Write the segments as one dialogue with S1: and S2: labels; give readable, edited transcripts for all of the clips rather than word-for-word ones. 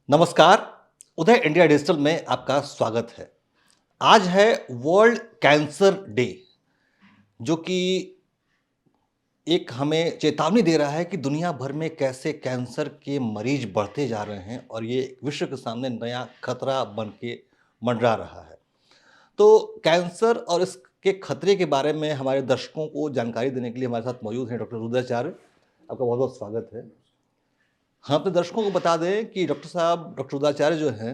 S1: नमस्कार। उदय India digital में आपका स्वागत है। आज है वर्ल्ड कैंसर डे, जो कि एक हमें चेतावनी दे रहा है कि दुनिया भर में कैसे कैंसर के मरीज बढ़ते जा रहे हैं और ये विश्व के सामने नया खतरा बन के मंडरा रहा है। तो कैंसर और इसके खतरे के बारे में हमारे दर्शकों को जानकारी देने के लिए हमारे साथ मौजूद हैं डॉक्टर रुद्राचार्य। आपका बहुत बहुत स्वागत है। हम अपने दर्शकों को बता दें कि डॉक्टर रुद्राचार्य जो हैं,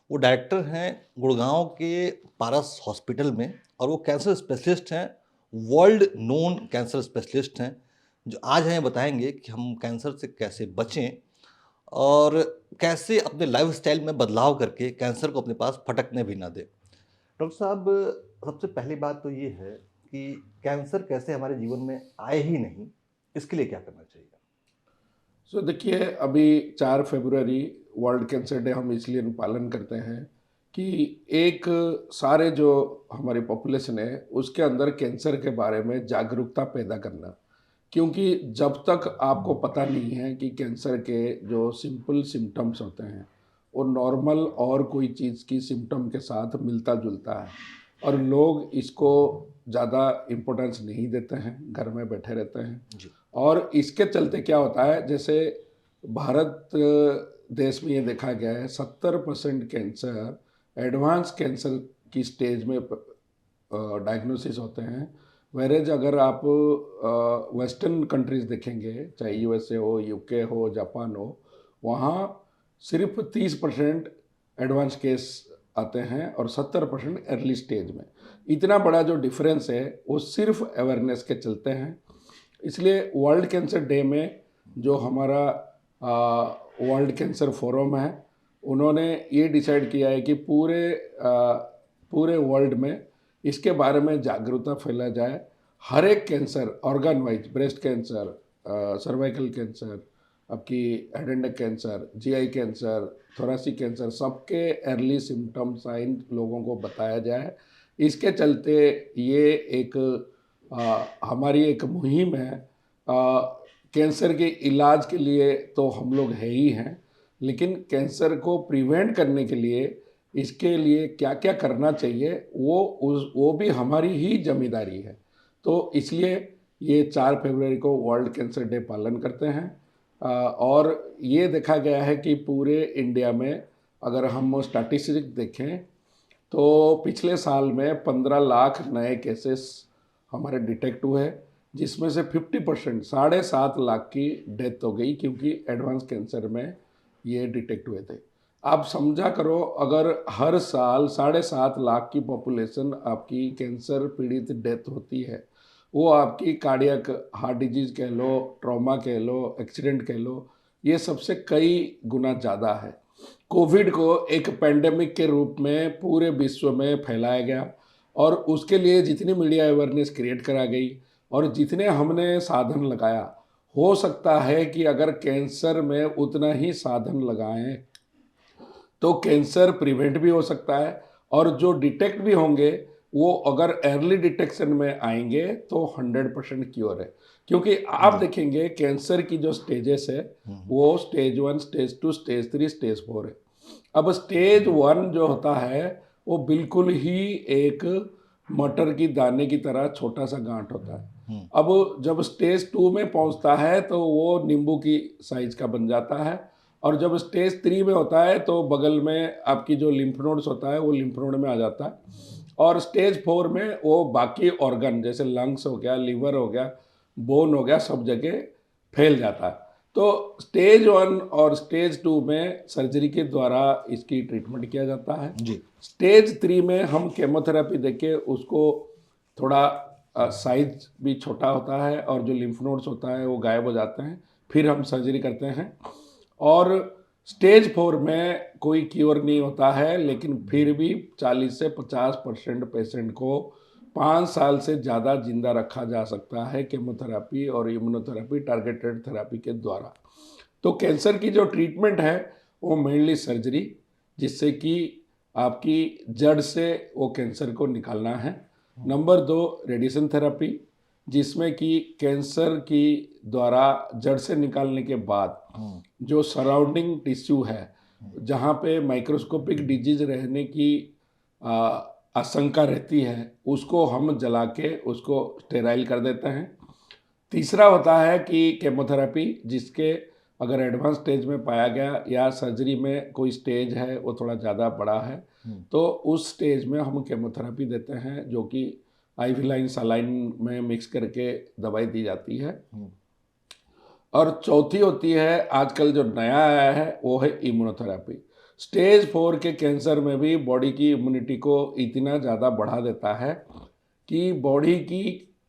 S1: वो डायरेक्टर हैं गुड़गांव के पारस हॉस्पिटल में और वो कैंसर स्पेशलिस्ट हैं, वर्ल्ड नोन कैंसर स्पेशलिस्ट हैं, जो आज हमें बताएंगे कि हम कैंसर से कैसे बचें और कैसे अपने लाइफस्टाइल में बदलाव करके कैंसर को अपने पास फटकने भी ना दें। डॉक्टर साहब, सबसे पहली बात तो ये है कि कैंसर कैसे हमारे जीवन में आए ही नहीं, इसके लिए क्या करना चाहिए?
S2: देखिए, अभी 4 फरवरी वर्ल्ड कैंसर डे हम इसलिए पालन करते हैं कि एक सारे जो हमारी पॉपुलेशन है उसके अंदर कैंसर के बारे में जागरूकता पैदा करना। क्योंकि जब तक आपको पता नहीं है कि कैंसर के जो सिंपल सिम्टम्स होते हैं वो नॉर्मल और कोई चीज़ की सिम्टम के साथ मिलता जुलता है और लोग इसको ज़्यादा इम्पोर्टेंस नहीं देते हैं, घर में बैठे रहते हैं
S1: जी।
S2: और इसके चलते क्या होता है, जैसे भारत देश में ये देखा गया है 70% कैंसर एडवांस कैंसर की स्टेज में डायग्नोसिस होते हैं। वेरेज अगर आप वेस्टर्न कंट्रीज देखेंगे, चाहे यूएसए हो, यूके हो, जापान हो, वहाँ सिर्फ 30% एडवांस केस आते हैं और 70% अर्ली स्टेज में। इतना बड़ा जो डिफरेंस है वो सिर्फ अवेयरनेस के चलते हैं। इसलिए वर्ल्ड कैंसर डे में जो हमारा वर्ल्ड कैंसर फोरम है, उन्होंने ये डिसाइड किया है कि पूरे वर्ल्ड में इसके बारे में जागरूकता फैला जाए। हर एक cancer organ wise, breast cancer, cervical cancer, आपकी head and neck cancer, GI cancer, thoracic cancer, सबके अर्ली सिम्टम साइन लोगों को बताया जाए। इसके चलते ये एक हमारी एक मुहिम है। कैंसर के इलाज के लिए तो हम लोग है ही हैं, लेकिन कैंसर को प्रिवेंट करने के लिए इसके लिए क्या क्या करना चाहिए वो भी हमारी ही जिम्मेदारी है। तो इसलिए ये 4 फरवरी को वर्ल्ड कैंसर डे पालन करते हैं। और ये देखा गया है कि पूरे इंडिया में अगर हम स्टैटिस्टिक्स देखें तो पिछले साल में 15 लाख नए केसेस हमारे डिटेक्ट हुए, जिसमें से 50% 7.5 लाख की डेथ हो गई, क्योंकि एडवांस कैंसर में ये डिटेक्ट हुए थे। आप समझा करो, अगर हर साल 7.5 लाख की पॉपुलेशन आपकी कैंसर पीड़ित डेथ होती है, वो आपकी कार्डियक हार्ट डिजीज कह लो, ट्रॉमा कह लो, एक्सीडेंट कह लो, ये सबसे कई गुना ज़्यादा है। कोविड को एक पेंडेमिक के रूप में पूरे विश्व में फैलाया गया और उसके लिए जितनी मीडिया अवेयरनेस क्रिएट करा गई और जितने हमने साधन लगाया, हो सकता है कि अगर कैंसर में उतना ही साधन लगाएं तो कैंसर प्रिवेंट भी हो सकता है और जो डिटेक्ट भी होंगे वो अगर अर्ली डिटेक्शन में आएंगे तो 100% क्योर है। क्योंकि आप देखेंगे कैंसर की जो स्टेजेस है वो स्टेज 1, स्टेज 2, स्टेज 3, स्टेज 4 है। अब स्टेज 1 जो होता है वो बिल्कुल ही एक मटर की दाने की तरह छोटा सा गांठ होता है। अब जब स्टेज 2 में पहुंचता है तो वो नींबू की साइज का बन जाता है और जब स्टेज 3 में होता है तो बगल में आपकी जो लिम्फ नोड्स होता है वो लिम्फ नोड में आ जाता है और स्टेज 4 में वो बाकी ऑर्गन जैसे लंग्स हो गया, लीवर हो गया, बोन हो गया, सब जगह फैल जाता है। तो स्टेज 1 और स्टेज 2 में सर्जरी के द्वारा इसकी ट्रीटमेंट किया जाता है
S1: जी।
S2: स्टेज 3 में हम केमोथेरेपी देके उसको थोड़ा साइज भी छोटा होता है और जो लिम्फ नोड्स होता है वो गायब हो जाते हैं, फिर हम सर्जरी करते हैं। और स्टेज 4 में कोई क्योर नहीं होता है, लेकिन फिर भी 40 से 50% पेशेंट को 5 साल से ज़्यादा जिंदा रखा जा सकता है केमोथेरेपी और इम्यूनोथेरेपी टारगेटेड थेरेपी के द्वारा। तो कैंसर की जो ट्रीटमेंट है वो मेनली सर्जरी, जिससे कि आपकी जड़ से वो कैंसर को निकालना है। नंबर 2 रेडिएशन थेरेपी, जिसमें कि कैंसर की द्वारा जड़ से निकालने के बाद जो सराउंडिंग टिश्यू है जहाँ पे माइक्रोस्कोपिक डिजीज रहने की आ, आशंका रहती है, उसको हम जला के उसको स्टेराइल कर देते हैं। तीसरा होता है कि केमोथेरेपी, जिसके अगर एडवांस स्टेज में पाया गया या सर्जरी में कोई स्टेज है वो थोड़ा ज़्यादा बड़ा है, तो उस स्टेज में हम केमोथेरेपी देते हैं, जो कि आईवी लाइन सलाइन में मिक्स करके दवाई दी जाती है। और चौथी होती है, आजकल जो नया आया है वो है इम्यूनोथेरेपी। स्टेज 4 के कैंसर में भी बॉडी की इम्यूनिटी को इतना ज़्यादा बढ़ा देता है कि बॉडी की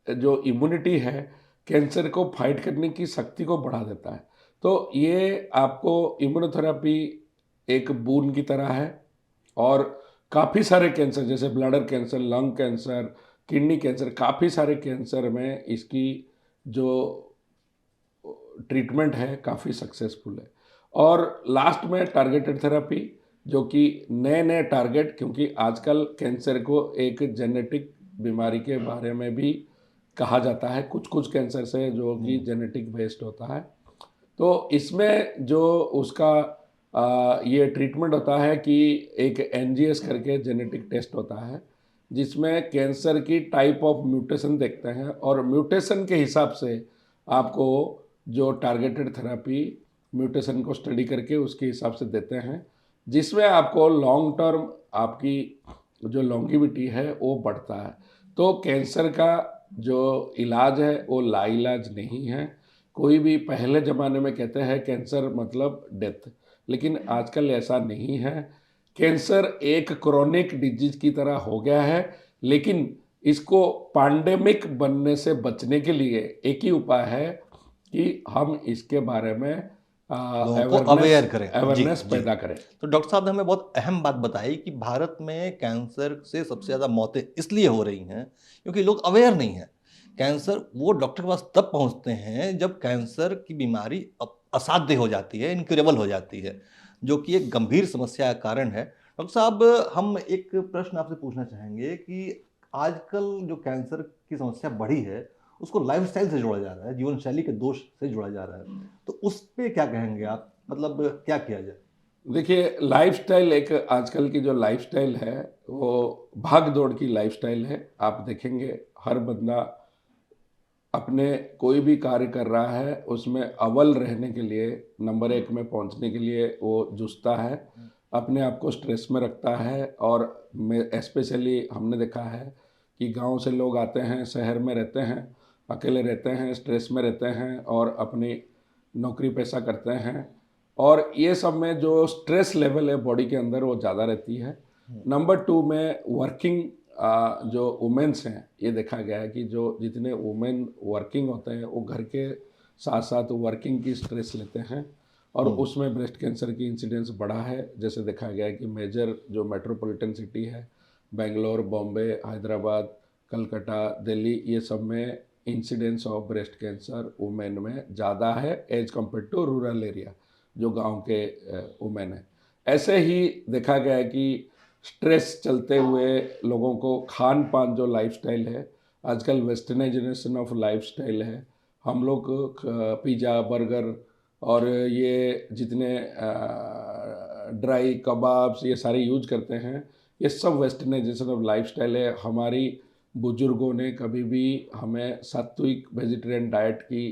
S2: जो इम्यूनिटी है कैंसर को फाइट करने की शक्ति को बढ़ा देता है। तो ये आपको इम्यूनोथेरेपी एक बून की तरह है। और काफ़ी सारे कैंसर जैसे bladder cancer, lung cancer, kidney cancer, काफ़ी सारे कैंसर में इसकी जो ट्रीटमेंट है काफ़ी सक्सेसफुल है। और लास्ट में टारगेटेड थेरेपी, जो कि नए नए टारगेट, क्योंकि आजकल कैंसर को एक जेनेटिक बीमारी के बारे में भी कहा जाता है, कुछ कुछ कैंसर से जो कि जेनेटिक बेस्ड होता है। तो इसमें जो उसका ये ट्रीटमेंट होता है कि एक एनजीएस करके जेनेटिक टेस्ट होता है, जिसमें कैंसर की टाइप ऑफ म्यूटेशन देखते हैं और म्यूटेशन के हिसाब से आपको जो टारगेटेड थेरेपी म्यूटेशन को स्टडी करके उसके हिसाब से देते हैं, जिसमें आपको लॉन्ग टर्म आपकी जो लॉन्गिविटी है वो बढ़ता है। तो कैंसर का जो इलाज है वो लाइलाज नहीं है। कोई भी पहले ज़माने में कहते हैं कैंसर मतलब डेथ, लेकिन आजकल ऐसा नहीं है। कैंसर एक क्रोनिक डिजीज की तरह हो गया है, लेकिन इसको पैंडेमिक बनने से बचने के लिए एक ही उपाय है कि हम इसके बारे में
S1: लोगों को अवेयर करें।
S2: अवेयरनेस
S1: जी।
S2: पैदा करें।
S1: तो डॉक्टर साहब ने हमें बहुत अहम बात बताई कि भारत में कैंसर से सबसे ज़्यादा मौतें इसलिए हो रही हैं क्योंकि लोग अवेयर नहीं हैं। कैंसर वो डॉक्टर के पास तब पहुंचते हैं जब कैंसर की बीमारी असाध्य हो जाती है, इनक्यूरेबल हो जाती है, जो कि एक गंभीर समस्या का कारण है। डॉक्टर साहब, हम एक प्रश्न आपसे पूछना चाहेंगे कि आजकल जो कैंसर की समस्या बढ़ी है उसको लाइफस्टाइल से जोड़ा जा रहा है, जीवन शैली के दोष से जोड़ा जा रहा है, तो उस पे क्या कहेंगे आप? मतलब क्या किया जाए?
S2: देखिए, लाइफस्टाइल एक आजकल की जो लाइफस्टाइल है वो भाग दौड़ की लाइफस्टाइल है। आप देखेंगे हर बंदा अपने कोई भी कार्य कर रहा है उसमें अव्वल रहने के लिए, नंबर 1 में पहुंचने के लिए वो जूझता है, अपने आप को स्ट्रेस में रखता है। और स्पेशली हमने देखा है कि गांव से लोग आते हैं, शहर में रहते हैं, अकेले रहते हैं, स्ट्रेस में रहते हैं और अपनी नौकरी पेशा करते हैं, और ये सब में जो स्ट्रेस लेवल है बॉडी के अंदर वो ज़्यादा रहती है। नंबर 2 में वर्किंग जो वुमेन्स हैं, ये देखा गया है कि जो जितने वुमेन वर्किंग होते हैं वो घर के साथ साथ वर्किंग की स्ट्रेस लेते हैं, और उसमें ब्रेस्ट कैंसर की इंसिडेंस बढ़ा है। जैसे देखा गया है कि मेजर जो मेट्रोपॉलिटन सिटी है, बेंगलोर, बॉम्बे, हैदराबाद, कलकत्ता, दिल्ली, ये सब में incidence of breast cancer women में ज़्यादा है as compare to rural area, जो गांव के वुमेन है। ऐसे ही देखा गया है कि स्ट्रेस चलते हुए लोगों को खान पान जो लाइफस्टाइल है, आजकल वेस्टर्नाइजेशन ऑफ लाइफस्टाइल है। हम लोग पिज़्ज़ा, बर्गर और ये जितने ड्राई कबाब्स ये सारे यूज करते हैं, ये सब वेस्टर्नाइजेशन ऑफ लाइफस्टाइल है। हमारी बुजुर्गों ने कभी भी हमें सात्विक वेजिटेरियन डाइट की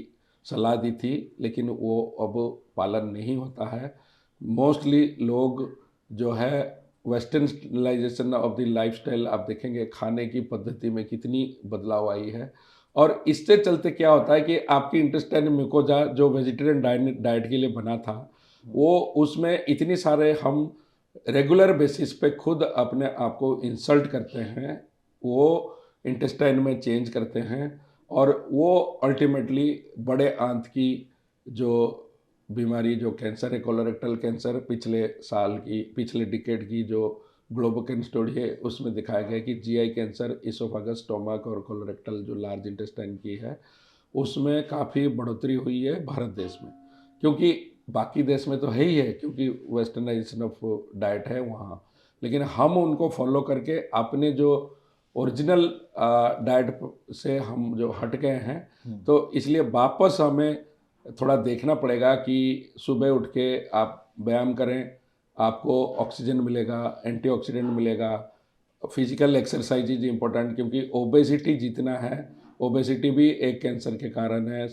S2: सलाह दी थी, लेकिन वो अब पालन नहीं होता है। मोस्टली लोग जो है वेस्टर्नलाइजेशन ऑफ द लाइफस्टाइल, आप देखेंगे खाने की पद्धति में कितनी बदलाव आई है। और इससे चलते क्या होता है कि आपकी इंटेस्टाइन म्यूकोजा जो वेजिटेरियन डाइट के लिए बना था, वो उसमें इतनी सारे हम रेगुलर बेसिस पे खुद अपने आप को इंसल्ट करते हैं, वो इंटेस्टाइन में चेंज करते हैं, और वो अल्टीमेटली बड़े आंत की जो बीमारी जो कैंसर है, कोलोरेक्टल कैंसर, पिछले डिकेड की जो ग्लोबोकेन स्टडी है उसमें दिखाया गया कि जीआई कैंसर, इसोफेगस, स्टोमक और कोलोरेक्टल जो लार्ज इंटेस्टाइन की है उसमें काफ़ी बढ़ोतरी हुई है भारत देश में। क्योंकि बाकी देश में तो है ही है, क्योंकि वेस्टर्नाइजेशन ऑफ डाइट है वहाँ, लेकिन हम उनको फॉलो करके अपने जो ओरिजिनल डाइट से हम जो हट गए हैं, तो इसलिए वापस हमें थोड़ा देखना पड़ेगा कि सुबह उठ के आप व्यायाम करें, आपको ऑक्सीजन मिलेगा, एंटीऑक्सीडेंट मिलेगा, फिजिकल एक्सरसाइज इज इम्पोर्टेंट, क्योंकि ओबेसिटी जितना है, ओबेसिटी भी एक कैंसर के कारण है।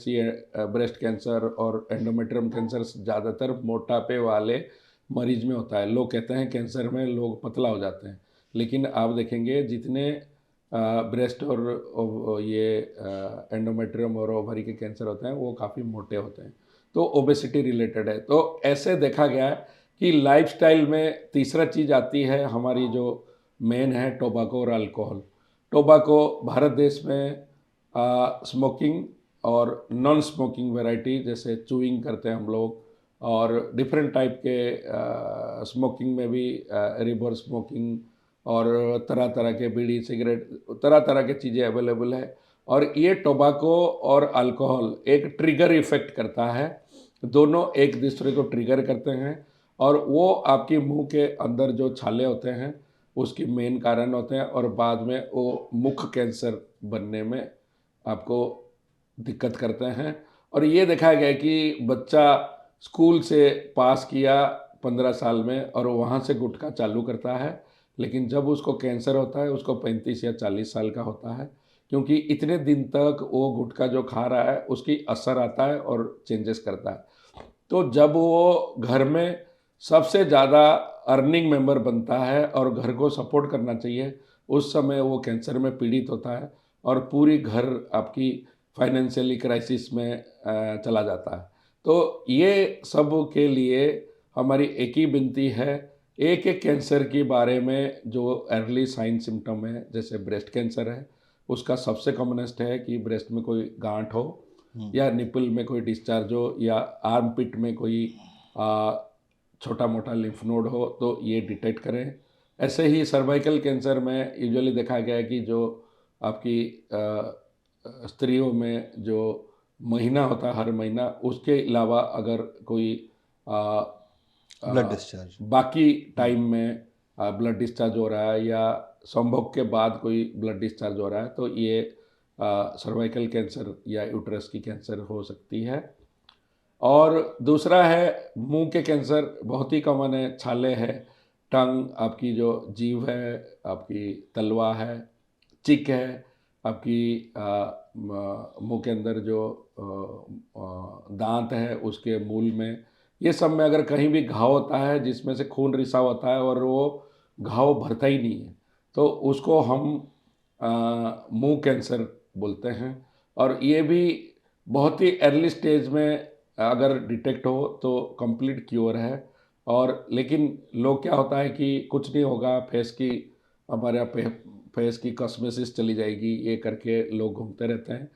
S2: ब्रेस्ट कैंसर और एंडोमेट्रियम कैंसर ज़्यादातर मोटापे वाले मरीज में होता है। लोग कहते हैं कैंसर में लोग पतला हो जाते हैं, लेकिन आप देखेंगे जितने ब्रेस्ट और ये एंडोमेट्रियम और ओवरी के कैंसर होते हैं वो काफ़ी मोटे होते हैं। तो ओबेसिटी रिलेटेड है। तो ऐसे देखा गया है कि लाइफस्टाइल में तीसरा चीज़ आती है हमारी जो मेन है, टोबैको और अल्कोहल। टोबैको भारत देश में स्मोकिंग और नॉन स्मोकिंग वैरायटी, जैसे चूइंग करते हैं हम लोग, और डिफरेंट टाइप के स्मोकिंग में भी रिवर स्मोकिंग और तरह तरह के बीड़ी सिगरेट, तरह तरह की चीज़ें अवेलेबल है। और ये टोबैको और अल्कोहल एक ट्रिगर इफेक्ट करता है, दोनों एक दूसरे को ट्रिगर करते हैं, और वो आपकी मुंह के अंदर जो छाले होते हैं उसकी मेन कारण होते हैं, और बाद में वो मुख कैंसर बनने में आपको दिक्कत करते हैं। और ये देखा गया कि बच्चा स्कूल से पास किया 15 साल में और वहाँ से गुटखा चालू करता है, लेकिन जब उसको कैंसर होता है उसको 35 या 40 साल का होता है, क्योंकि इतने दिन तक वो गुटखा जो खा रहा है उसकी असर आता है और चेंजेस करता है। तो जब वो घर में सबसे ज़्यादा अर्निंग मेंबर बनता है और घर को सपोर्ट करना चाहिए, उस समय वो कैंसर में पीड़ित होता है और पूरी घर आपकी फाइनेंशियली क्राइसिस में चला जाता है। तो ये सब के लिए हमारी एक ही विनती है, एक एक कैंसर के बारे में जो अर्ली साइन सिम्टम है, जैसे ब्रेस्ट कैंसर है, उसका सबसे कॉमनेस्ट है कि ब्रेस्ट में कोई गांठ हो, या निपल में कोई डिस्चार्ज हो, या आर्म पिट में कोई छोटा मोटा लिम्फ नोड हो, तो ये डिटेक्ट करें। ऐसे ही सर्वाइकल कैंसर में यूजुअली देखा गया है कि जो आपकी स्त्रियों में जो महीना होता है हर महीना, उसके अलावा अगर कोई
S1: ब्लड डिस्चार्ज
S2: बाकी टाइम में ब्लड डिस्चार्ज हो रहा है, या संभोग के बाद कोई ब्लड डिस्चार्ज हो रहा है, तो ये सर्वाइकल कैंसर या यूट्रस की कैंसर हो सकती है। और दूसरा है मुंह के कैंसर, बहुत ही कॉमन है, छाले है, टंग, आपकी जो जीभ है, आपकी तलवा है, चिक है, आपकी मुंह के अंदर जो दांत है उसके मूल में, ये सब में अगर कहीं भी घाव होता है जिसमें से खून रिसाव होता है और वो घाव भरता ही नहीं है, तो उसको हम मुंह कैंसर बोलते हैं। और ये भी बहुत ही अर्ली स्टेज में अगर डिटेक्ट हो तो कंप्लीट क्योर है। और लेकिन लोग क्या होता है कि कुछ नहीं होगा, फेस की हमारे यहाँ फेस की कॉस्मेसिस चली जाएगी, ये करके लोग घूमते रहते हैं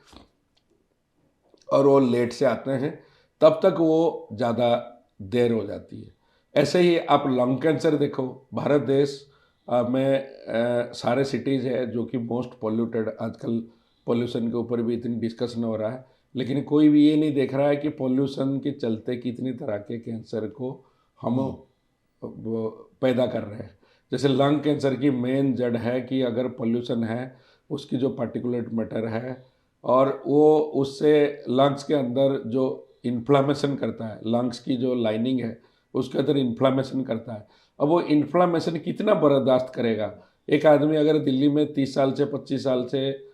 S2: और वो लेट से आते हैं, तब तक वो ज़्यादा देर हो जाती है। ऐसे ही आप लंग कैंसर देखो, भारत देश में सारे सिटीज़ है जो कि मोस्ट पोल्यूटेड, आजकल पोल्यूशन के ऊपर भी इतनी डिस्कशन हो रहा है, लेकिन कोई भी ये नहीं देख रहा है कि पोल्यूशन के चलते कितनी तरह के कैंसर को हम पैदा कर रहे हैं। जैसे लंग कैंसर की मेन जड़ है कि अगर पोल्यूशन है, उसकी जो पार्टिकुलेट मैटर है, और वो उससे लंग्स के अंदर जो इन्फ्लामेशन करता है, लंग्स की जो लाइनिंग है उसके अंदर इन्फ्लामेशन करता है। अब वो इन्फ्लामेशन कितना बर्दाश्त करेगा? एक आदमी अगर दिल्ली में 30 साल से 25 साल से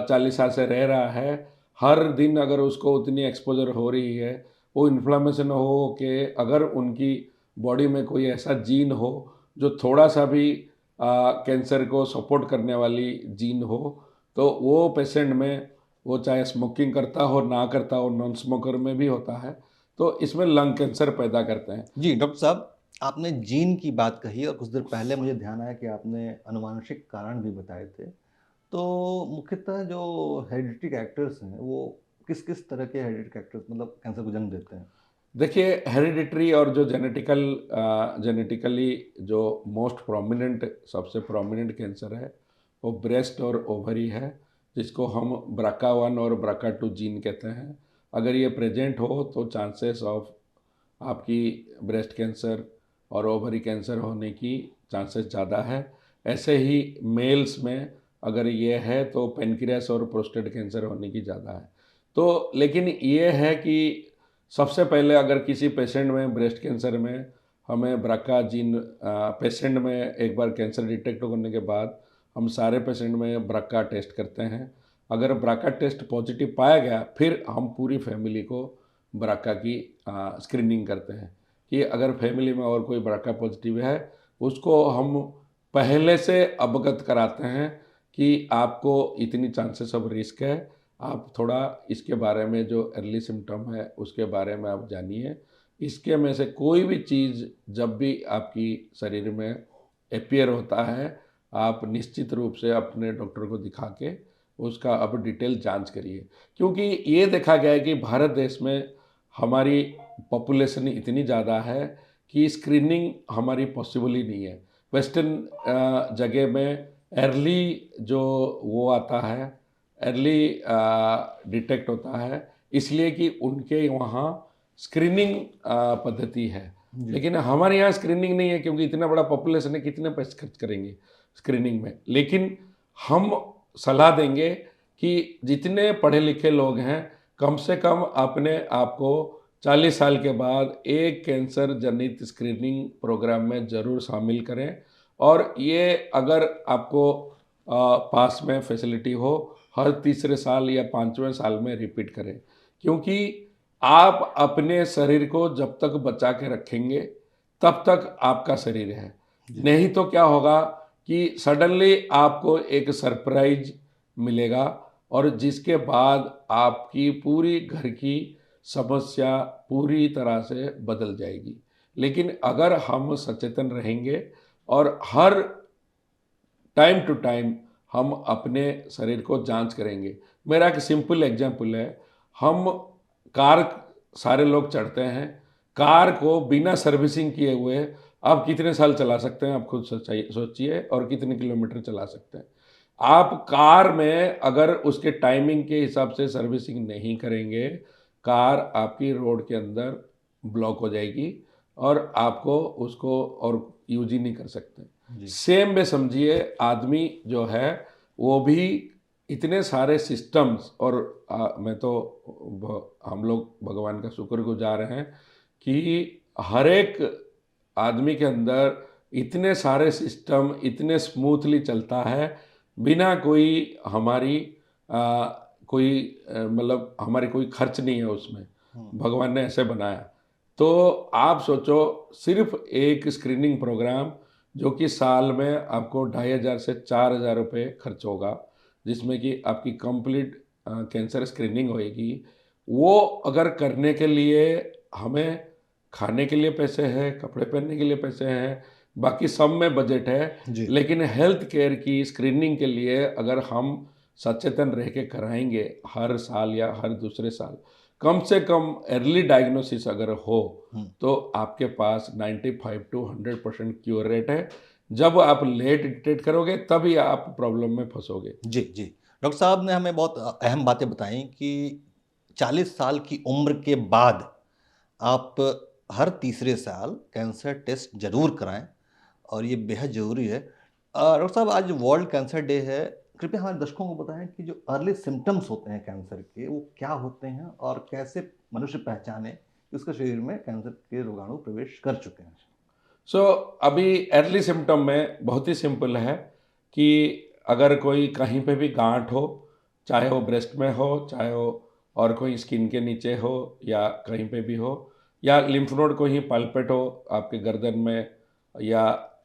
S2: 40 साल से रह रहा है, हर दिन अगर उसको उतनी एक्सपोजर हो रही है, वो इन्फ्लामेशन हो के अगर उनकी बॉडी में कोई ऐसा जीन हो जो थोड़ा सा भी कैंसर को सपोर्ट करने वाली जीन हो, तो वो पेशेंट में, वो चाहे स्मोकिंग करता हो ना करता हो, नॉन स्मोकर में भी होता है, तो इसमें लंग कैंसर पैदा करते हैं।
S1: जी डॉक्टर साहब, आपने जीन की बात कही और कुछ देर पहले मुझे ध्यान आया कि आपने अनुवांशिक कारण भी बताए थे। तो मुख्यतः जो हेरिडिटरी कैरेक्टर्स हैं वो किस किस तरह के हेरिडिटरी कैरेक्टर्स मतलब कैंसर को जन्म देते हैं?
S2: देखिए, हेरिडिटरी और जो जेनेटिकली जो मोस्ट प्रोमिनेंट, सबसे प्रोमिनेंट कैंसर है वो ब्रेस्ट और ओवरी है, जिसको हम BRCA1 और BRCA2 जीन कहते हैं। अगर ये प्रेजेंट हो तो चांसेस ऑफ आपकी ब्रेस्ट कैंसर और ओवरी कैंसर होने की चांसेस ज़्यादा है। ऐसे ही मेल्स में अगर ये है तो पेनक्रियास और प्रोस्टेट कैंसर होने की ज़्यादा है। तो लेकिन ये है कि सबसे पहले अगर किसी पेशेंट में ब्रेस्ट कैंसर में हमें ब्राका जीन पेशेंट में एक बार कैंसर डिटेक्ट करने के बाद हम सारे पेशेंट में ब्राका टेस्ट करते हैं। अगर ब्राका टेस्ट पॉजिटिव पाया गया फिर हम पूरी फैमिली को ब्राका की स्क्रीनिंग करते हैं कि अगर फैमिली में और कोई ब्राका पॉजिटिव है उसको हम पहले से अवगत कराते हैं कि आपको इतनी चांसेस ऑफ रिस्क है, आप थोड़ा इसके बारे में जो अर्ली सिम्टम है उसके बारे में आप जानिए। इसके में से कोई भी चीज़ जब भी आपकी शरीर में अपीयर होता है आप निश्चित रूप से अपने डॉक्टर को दिखा के उसका अब डिटेल जांच करिए, क्योंकि ये देखा गया है कि भारत देश में हमारी पॉपुलेशन इतनी ज़्यादा है कि स्क्रीनिंग हमारी पॉसिबल ही नहीं है। वेस्टर्न जगह में अर्ली जो वो आता है, अर्ली डिटेक्ट होता है, इसलिए कि उनके वहाँ स्क्रीनिंग पद्धति है, लेकिन हमारे यहाँ स्क्रीनिंग नहीं है क्योंकि इतना बड़ा पॉपुलेशन है, कितने पैसे खर्च करेंगे स्क्रीनिंग में। लेकिन हम सलाह देंगे कि जितने पढ़े लिखे लोग हैं कम से कम अपने आप को 40 साल के बाद एक कैंसर जनित स्क्रीनिंग प्रोग्राम में ज़रूर शामिल करें, और ये अगर आपको पास में फैसिलिटी हो हर तीसरे साल या 5वें साल में रिपीट करें, क्योंकि आप अपने शरीर को जब तक बचा के रखेंगे तब तक आपका शरीर है। नहीं तो क्या होगा कि सडनली आपको एक सरप्राइज मिलेगा और जिसके बाद आपकी पूरी घर की समस्या पूरी तरह से बदल जाएगी। लेकिन अगर हम सचेतन रहेंगे और हर टाइम टू टाइम हम अपने शरीर को जांच करेंगे। मेरा एक सिंपल एग्जांपल है, हम कार सारे लोग चढ़ते हैं, कार को बिना सर्विसिंग किए हुए आप कितने साल चला सकते हैं, आप खुद सोचिए, और कितने किलोमीटर चला सकते हैं। आप कार में अगर उसके टाइमिंग के हिसाब से सर्विसिंग नहीं करेंगे, कार आपकी रोड के अंदर ब्लॉक हो जाएगी और आपको उसको और यूज ही नहीं कर सकते। सेम में समझिए आदमी जो है वो भी इतने सारे सिस्टम्स, और मैं तो हम लोग भगवान का शुक्रगुजार हैं कि हर एक आदमी के अंदर इतने सारे सिस्टम इतने स्मूथली चलता है बिना कोई हमारी मतलब हमारी कोई खर्च नहीं है उसमें, भगवान ने ऐसे बनाया। तो आप सोचो सिर्फ एक स्क्रीनिंग प्रोग्राम जो कि साल में आपको 2500 से 4000 रुपये खर्च होगा, जिसमें कि आपकी कंप्लीट कैंसर स्क्रीनिंग होएगी, वो अगर करने के लिए हमें खाने के लिए पैसे हैं, कपड़े पहनने के लिए पैसे हैं, बाकी सब में बजट है, लेकिन हेल्थ केयर की स्क्रीनिंग के लिए अगर हम सचेतन रह के कराएंगे हर साल या हर दूसरे साल, कम से कम अर्ली डायग्नोसिस अगर हो तो आपके पास 95 to 100% क्योर रेट है। जब आप लेट डिटेक्ट करोगे तभी आप प्रॉब्लम में फंसोगे।
S1: जी जी, डॉक्टर साहब ने हमें बहुत अहम बातें बताई कि 40 साल की उम्र के बाद आप हर तीसरे साल कैंसर टेस्ट जरूर कराएं और ये बेहद ज़रूरी है। डॉक्टर साहब, आज वर्ल्ड कैंसर डे है, कृपया हमारे दर्शकों को बताएं कि जो अर्ली सिम्टम्स होते हैं कैंसर के वो क्या होते हैं और कैसे मनुष्य पहचाने कि उसके शरीर में कैंसर के रोगाणु प्रवेश कर चुके हैं।
S2: अभी अर्ली सिम्टम में बहुत ही सिंपल है कि अगर कोई कहीं पे भी गांठ हो, चाहे वो ब्रेस्ट में हो, चाहे वो और कोई स्किन के नीचे हो या कहीं पे भी हो, या लिम्फ नोड को ही पल्पेट हो आपके गर्दन में या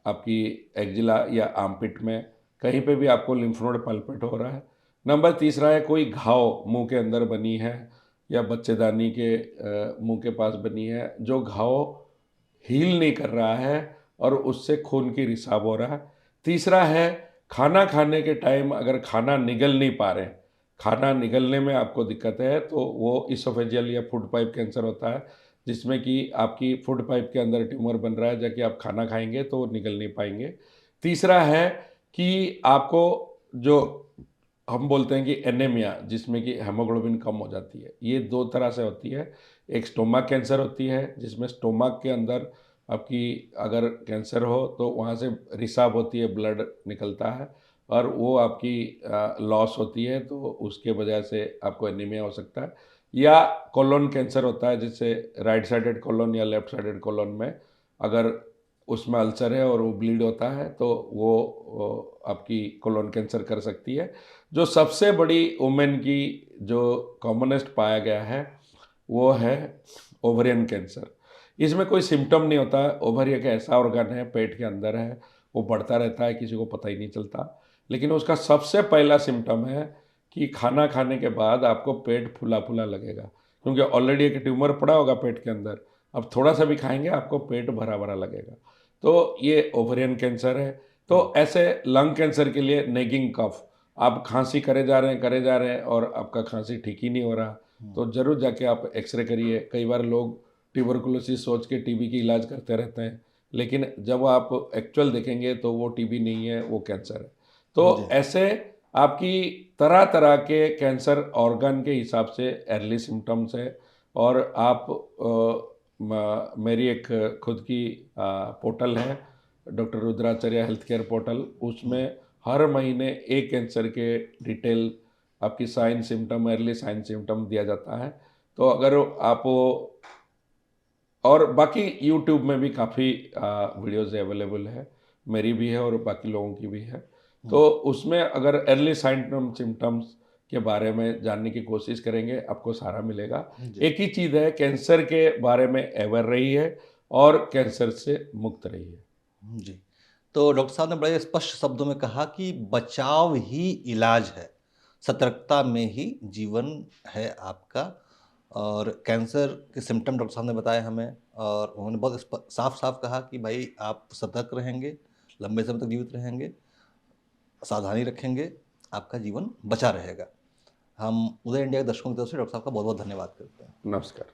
S2: आपकी एक्जिला या आर्मपिट में, कहीं पे भी आपको लिम्फ नोड पल्पेट हो रहा है। नंबर तीसरा है कोई घाव मुंह के अंदर बनी है या बच्चेदानी के मुंह के पास बनी है, जो घाव हील नहीं कर रहा है और उससे खून की रिसाव हो रहा है। तीसरा है खाना खाने के टाइम अगर खाना निगल नहीं पा रहे, खाना निगलने में आपको दिक्कत है, तो वो इसोफेजियल या फूड पाइप कैंसर होता है, जिसमें कि आपकी फूड पाइप के अंदर ट्यूमर बन रहा है, जबकि आप खाना खाएंगे तो निगल नहीं पाएंगे। तीसरा है कि आपको जो हम बोलते हैं कि एनीमिया, जिसमें कि हेमोग्लोबिन कम हो जाती है, ये दो तरह से होती है। एक स्टोमक कैंसर होती है जिसमें स्टोमक के अंदर आपकी अगर कैंसर हो तो वहाँ से रिसाव होती है, ब्लड निकलता है और वो आपकी लॉस होती है, तो उसके वजह से आपको एनीमिया हो सकता है। या कोलोन कैंसर होता है जिससे राइट साइडेड कोलोन या लेफ्ट साइडेड कोलोन में अगर उसमें अल्सर है और वो ब्लीड होता है तो वो आपकी कोलोन कैंसर कर सकती है। जो सबसे बड़ी वुमेन की जो कॉमनेस्ट पाया गया है वो है ओवरियन कैंसर। इसमें कोई सिम्टम नहीं होता। ओवरी एक ऐसा ऑर्गन है पेट के अंदर है, वो बढ़ता रहता है, किसी को पता ही नहीं चलता। लेकिन उसका सबसे पहला सिम्टम है कि खाना खाने के बाद आपको पेट फूला फूला लगेगा, क्योंकि ऑलरेडी एक ट्यूमर पड़ा होगा पेट के अंदर। अब थोड़ा सा भी खाएंगे आपको पेट भरा भरा लगेगा, तो ये ओवरियन कैंसर है। तो ऐसे लंग कैंसर के लिए नेगिंग कफ, आप खांसी करे जा रहे हैं और आपका खांसी ठीक ही नहीं हो रहा, तो जरूर जाके आप एक्सरे करिए। कई बार लोग ट्यूबरकुलोसिस सोच के टीबी की इलाज करते रहते हैं, लेकिन जब आप एक्चुअल देखेंगे तो वो टीबी नहीं है, वो कैंसर है। तो
S1: जी।
S2: ऐसे आपकी तरह तरह के कैंसर ऑर्गन के हिसाब से अर्ली सिम्टम्स है। और आप मेरी एक खुद की पोर्टल है, doctor Rudracharya health care portal, उसमें हर महीने एक कैंसर के डिटेल आपकी sign symptom, early sign symptom दिया जाता है। तो अगर आप और बाकी यूट्यूब में भी काफ़ी वीडियोज़ अवेलेबल है, मेरी भी है और बाकी लोगों की भी है। तो उसमें अगर अर्ली साइन सिम्टम्स के बारे में जानने की कोशिश करेंगे आपको सारा मिलेगा।
S1: जी।
S2: एक ही चीज़ है, कैंसर के बारे में अवेयर रहिए और कैंसर से मुक्त रहिए।
S1: जी। तो डॉक्टर साहब ने बड़े स्पष्ट शब्दों में कहा कि बचाव ही इलाज है, सतर्कता में ही जीवन है आपका। और कैंसर के सिम्पटम डॉक्टर साहब ने बताए हमें, और उन्होंने बहुत साफ-साफ कहा कि भाई आप सतर्क रहेंगे, लंबे समय तक जीवित रहेंगे, सावधानी रखेंगे, आपका जीवन बचा रहेगा। हम उदय इंडिया के दर्शकों की तरफ से डॉक्टर साहब का बहुत-बहुत धन्यवाद करते हैं।
S2: नमस्कार।